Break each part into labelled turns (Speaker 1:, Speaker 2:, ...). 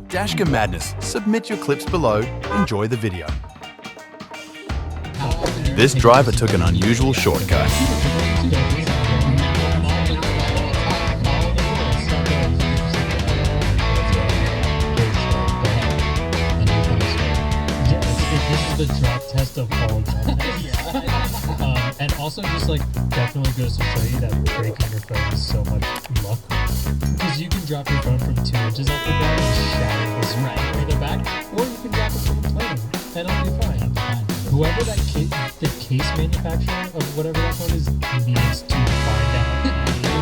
Speaker 1: Dashcam Madness. Submit your clips below. Enjoy the video. This driver took an unusual shortcut.
Speaker 2: The drop test of all drop tests. And also just like definitely goes to show you that breaking your phone is so much luck. Because you can drop your phone from 2 inches off the ground and shatter the screen right the back, or you can drop it from a plane and it'll be fine. Whoever the case manufacturer of whatever that phone is needs to find out. You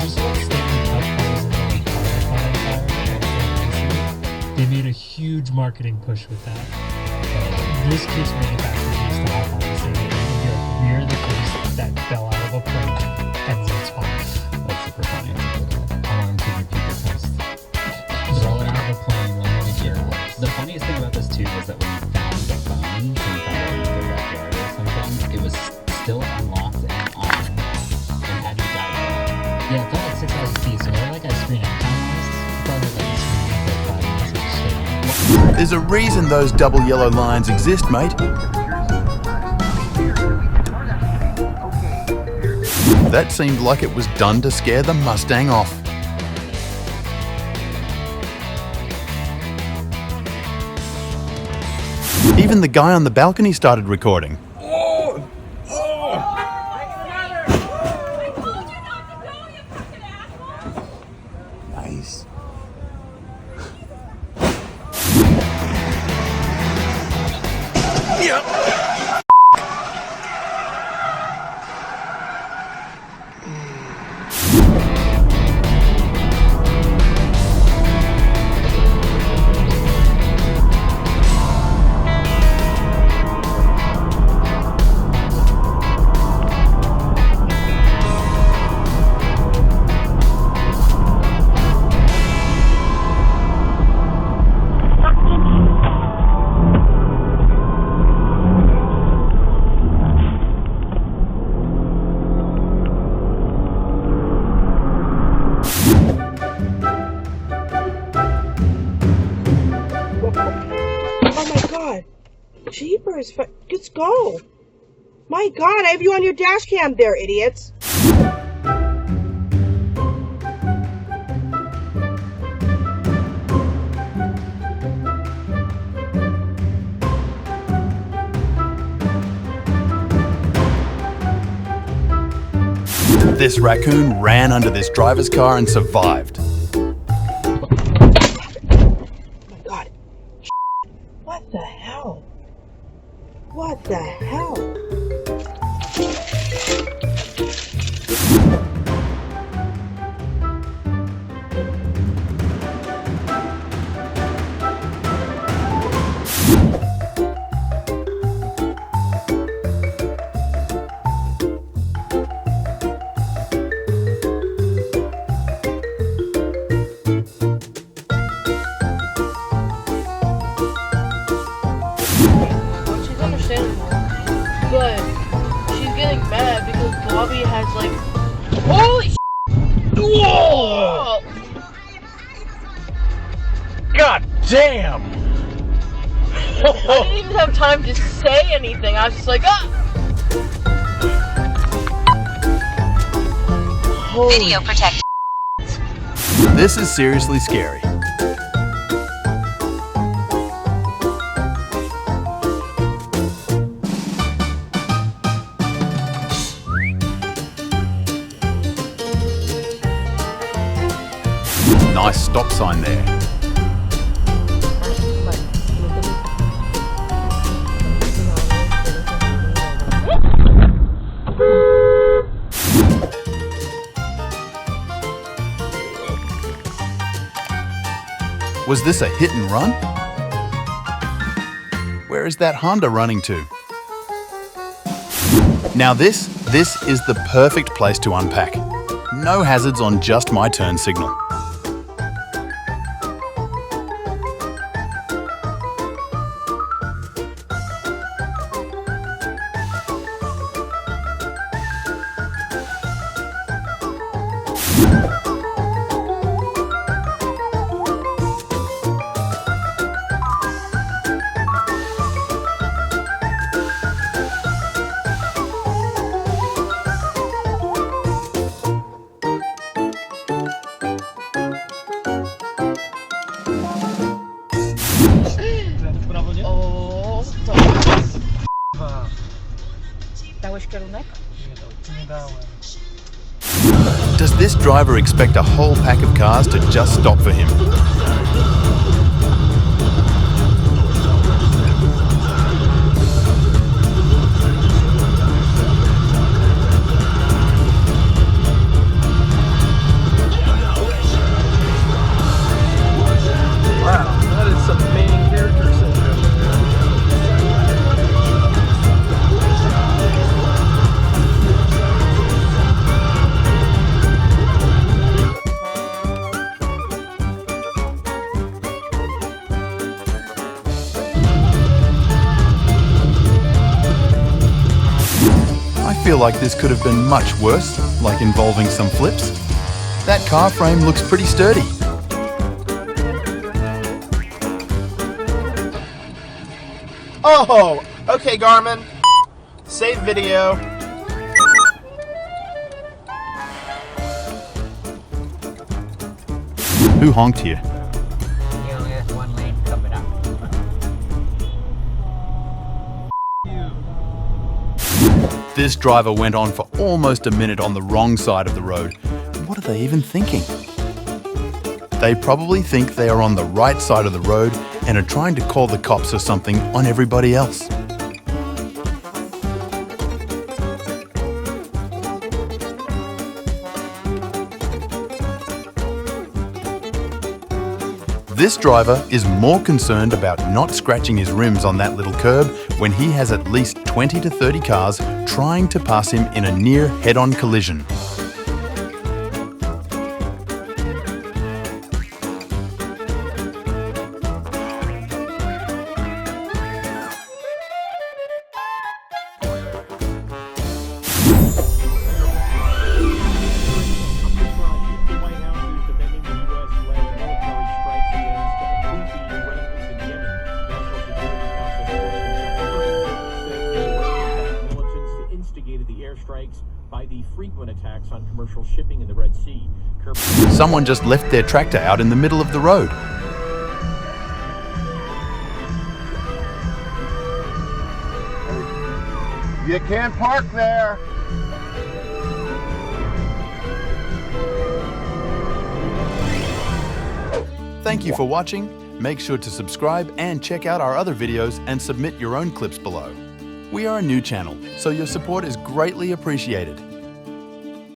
Speaker 2: just stay in the tough cars and then fire. They made a huge marketing push with that. This case manufacturer needs to have on the same thing. We're the case that fell out of a plane and it's fine.
Speaker 3: That's super funny. I want him to repeat the test. Throw it out of a plane, let me hear it.
Speaker 4: The funniest thing about this too was that when you found the phone, when you found it in the backyard or something, it was still unlocked and on, and had you died.
Speaker 3: Yeah, it felt like 6,000 feet, so they're like a screen at time-wise. Probably like a screen for 5 minutes of straight.
Speaker 1: There's a reason those double yellow lines exist, mate. That seemed like it was done to scare the Mustang off. Even the guy on the balcony started recording. Nice.
Speaker 5: Jeepers, let's go. My God, I have you on your dash cam there, idiots.
Speaker 1: This raccoon ran under this driver's car and survived.
Speaker 5: Oh my God. What the hell? What the hell?
Speaker 6: But she's getting mad because Bobby has like, holy whoa!
Speaker 7: God damn!
Speaker 6: I didn't even have time to say anything. I was just like, ah!
Speaker 8: Video protect.
Speaker 1: This is seriously scary. Nice stop sign there. Was this a hit and run? Where is that Honda running to? Now this is the perfect place to unpack. No hazards on just my turn signal. Does this driver expect a whole pack of cars to just stop for him?
Speaker 7: Wow, that is some main character syndrome.
Speaker 1: I feel like this could have been much worse, like involving some flips. That car frame looks pretty sturdy.
Speaker 8: Oh, okay, Garmin. Save video.
Speaker 1: Who honked here?
Speaker 3: You only have one lane coming up.
Speaker 1: This driver went on for almost a minute on the wrong side of the road. What are they even thinking? They probably think they are on the right side of the road and are trying to call the cops or something on everybody else. This driver is more concerned about not scratching his rims on that little curb when he has at least 20 to 30 cars trying to pass him in a near head-on collision.
Speaker 9: Strikes by the frequent attacks on commercial shipping in the Red Sea.
Speaker 1: Someone just left their tractor out in the middle of the road.
Speaker 8: You can't park there.
Speaker 1: Thank you for watching. Make sure to subscribe and check out our other videos and submit your own clips below. We are a new channel, so your support is greatly appreciated.